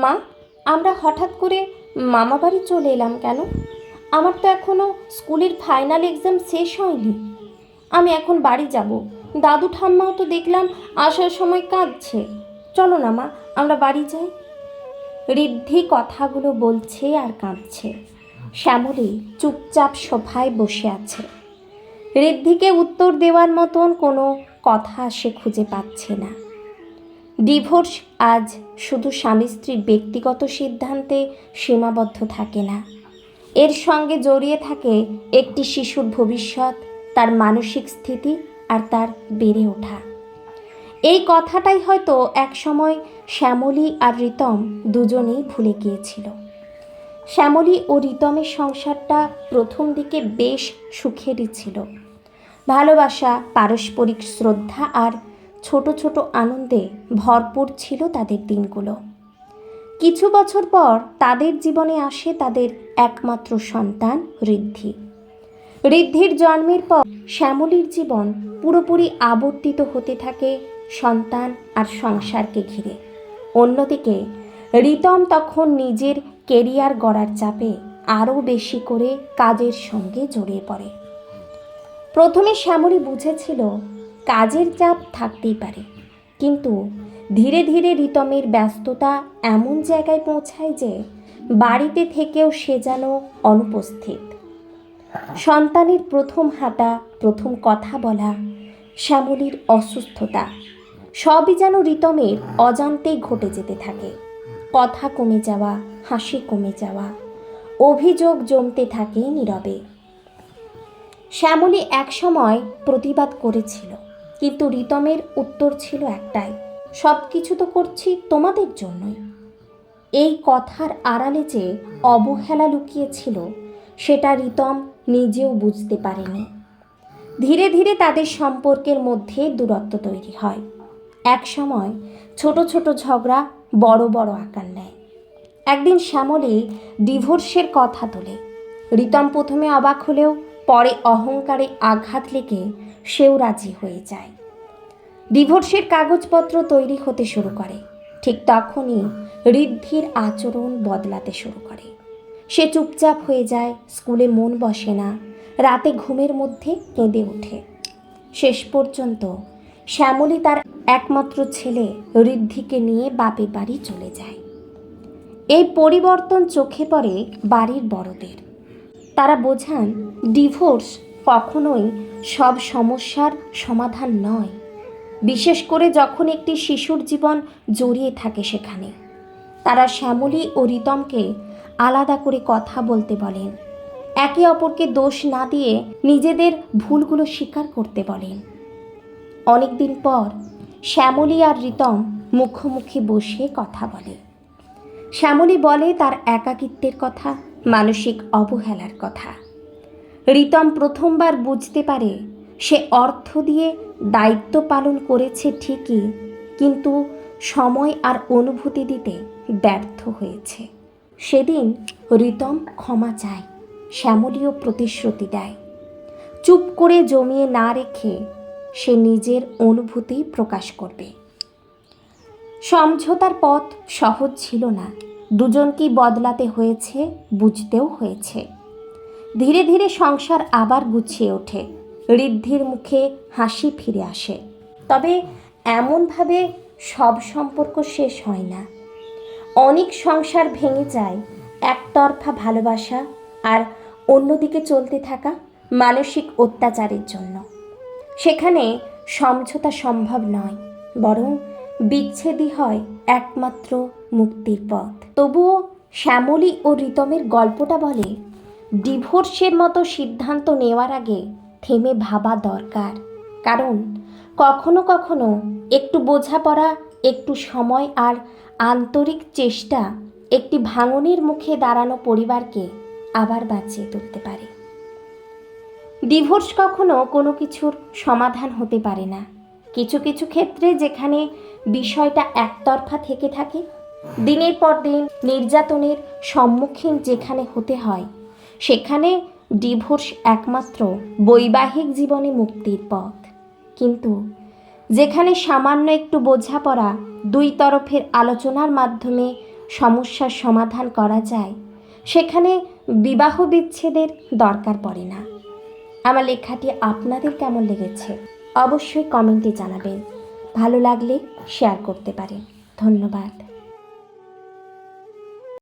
মা, আমরা হঠাৎ করে মামা বাড়ি চলে এলাম কেন? আমার তো এখনও স্কুলের ফাইনাল এক্সাম শেষ হয়নি। আমি এখন বাড়ি যাব। দাদু ঠাম্মাও তো দেখলাম আসার সময় কাঁদছে। চলো না মা, আমরা বাড়ি যাই। ঋদ্ধি কথাগুলো বলছে আর কাঁদছে। শ্যামলী চুপচাপ সোফায় বসে আছে। ঋদ্ধিকে উত্তর দেওয়ার মতন কোনো কথা সে খুঁজে পাচ্ছে না। ডিভোর্স আজ শুধু স্বামী স্ত্রীর ব্যক্তিগত সিদ্ধান্তে সীমাবদ্ধ থাকে না, এর সঙ্গে জড়িয়ে থাকে একটি শিশুর ভবিষ্যৎ, তার মানসিক স্থিতি আর তার বেড়ে ওঠা। এই কথাটাই হয়তো একসময় শ্যামলী আর রিতম দুজনেই ভুলে গিয়েছিল। শ্যামলী ও রিতমের সংসারটা প্রথম দিকে বেশ সুখেরই ছিল। ভালোবাসা, পারস্পরিক শ্রদ্ধা আর ছোট ছোট আনন্দে ভরপুর ছিল তাদের দিনগুলো। কিছু বছর পর তাদের জীবনে আসে তাদের একমাত্র সন্তান ঋদ্ধি। ঋদ্ধির জন্মের পর শ্যামলীর জীবন পুরোপুরি আবর্তিত হতে থাকে সন্তান আর সংসারকে ঘিরে। অন্যদিকে রিতম তখন নিজের কেরিয়ার গড়ার চাপে আরও বেশি করে কাজের সঙ্গে জড়িয়ে পড়ে। প্রথমে শ্যামলী বুঝেছিল কাজের চাপ থাকতেই পারে, কিন্তু ধীরে ধীরে রিতমের ব্যস্ততা এমন জায়গায় পৌঁছায় যে বাড়িতে থেকেও সে যেন অনুপস্থিত। সন্তানের প্রথম হাঁটা, প্রথম কথা বলা, শ্যামলীর অসুস্থতা সবই যেন রিতমের অজান্তেই ঘটে যেতে থাকে। কথা কমে যাওয়া, হাসি কমে যাওয়া, অভিযোগ জমতে থাকে নীরবে। শ্যামলী একসময় প্রতিবাদ করেছিল, কিন্তু রিতমের উত্তর ছিল একটাই, সব কিছু তো করছি তোমাদের জন্যই। এই কথার আড়ালে যে অবহেলা লুকিয়েছিল সেটা রিতম নিজেও বুঝতে পারেনি। ধীরে ধীরে তাদের সম্পর্কের মধ্যে দূরত্ব তৈরি হয়। এক সময় ছোট ছোট ঝগড়া বড় বড় আকার নেয়। একদিন শ্যামলী ডিভোর্সের কথা তোলে। রিতম প্রথমে অবাক হলেও পরে অহংকারে আঘাত লেগে সেও রাজি হয়ে যায়। ডিভোর্সের কাগজপত্র তৈরি হতে শুরু করে। ঠিক তখনই ঋদ্ধির আচরণ বদলাতে শুরু করে। সে চুপচাপ হয়ে যায়, স্কুলে মন বসে না, রাতে ঘুমের মধ্যে কেঁদে ওঠে। শেষ পর্যন্ত শ্যামলী তার একমাত্র ছেলে ঋদ্ধিকে নিয়ে বাপের বাড়ি চলে যায়। এই পরিবর্তন চোখে পড়ে বাড়ির বড়দের। তারা বোঝান ডিভোর্স কখনোই সব সমস্যার সমাধান নয়, বিশেষ করে যখন একটি শিশুর জীবন জড়িয়ে থাকে সেখানে। তারা শ্যামলী ও রিতমকে আলাদা করে কথা বলতে বলেন, একে অপরকে দোষ না দিয়ে নিজেদের ভুলগুলো স্বীকার করতে বলেন। অনেকদিন পর শ্যামলী আর রিতম মুখোমুখি বসে কথা বলে। শ্যামলী বলে তার একাকিত্বের কথা, মানসিক অবহেলার কথা। রিতম প্রথমবার বুঝতে পারে সে অর্থ দিয়ে দায়িত্ব পালন করেছে ঠিকই, কিন্তু সময় আর অনুভূতি দিতে ব্যর্থ হয়েছে। সেদিন রিতম ক্ষমা চায়, শ্যামলীও প্রতিশ্রুতি দেয়। চুপ করে জমিয়ে না রেখে সে নিজের অনুভূতি প্রকাশ করবে। সমঝোতার পথ সহজ ছিল না, দুজনকেই বদলাতে হয়েছে, বুঝতেও হয়েছে। ধীরে ধীরে সংসার আবার গুছিয়ে ওঠে, ঋদ্ধির মুখে হাসি ফিরে আসে। তবে এমনভাবে সব সম্পর্ক শেষ হয় না। অনেক সংসার ভেঙে যায় একতরফা ভালোবাসা আর অন্যদিকে চলতে থাকা মানসিক অত্যাচারের জন্য। সেখানে সমঝোতা সম্ভব নয়, বরং বিচ্ছেদই হয় একমাত্র মুক্তির পথ। তবুও শ্যামলী ও রিতমের গল্পটা বলে ডিভোর্সের মতো সিদ্ধান্ত নেওয়ার আগে থেমে ভাবা দরকার। কারণ কখনো কখনো একটু বোঝাপড়া, একটু সময় আর আন্তরিক চেষ্টা একটি ভাঙনের মুখে দাঁড়ানো পরিবারকে আবার বাঁচিয়ে তুলতে পারে। ডিভোর্স কখনো কোনো কিছুর সমাধান হতে পারে না। কিছু কিছু ক্ষেত্রে যেখানে বিষয়টা একতরফা থেকে থাকে, দিনের পর দিন নির্যাতনের সম্মুখীন যেখানে হতে হয়, সেখানে ডিভোর্স একমাত্র বৈবাহিক জীবনে মুক্তির পথ। কিন্তু যেখানে সামান্য একটু বোঝাপড়া, দুই তরফের আলোচনার মাধ্যমে সমস্যার সমাধান করা যায়, সেখানে বিবাহ বিচ্ছেদের দরকার পড়ে না। আমার লেখাটি আপনাদের কেমন লেগেছে অবশ্যই কমেন্টে জানাবেন। ভালো লাগলে শেয়ার করতে পারেন। ধন্যবাদ।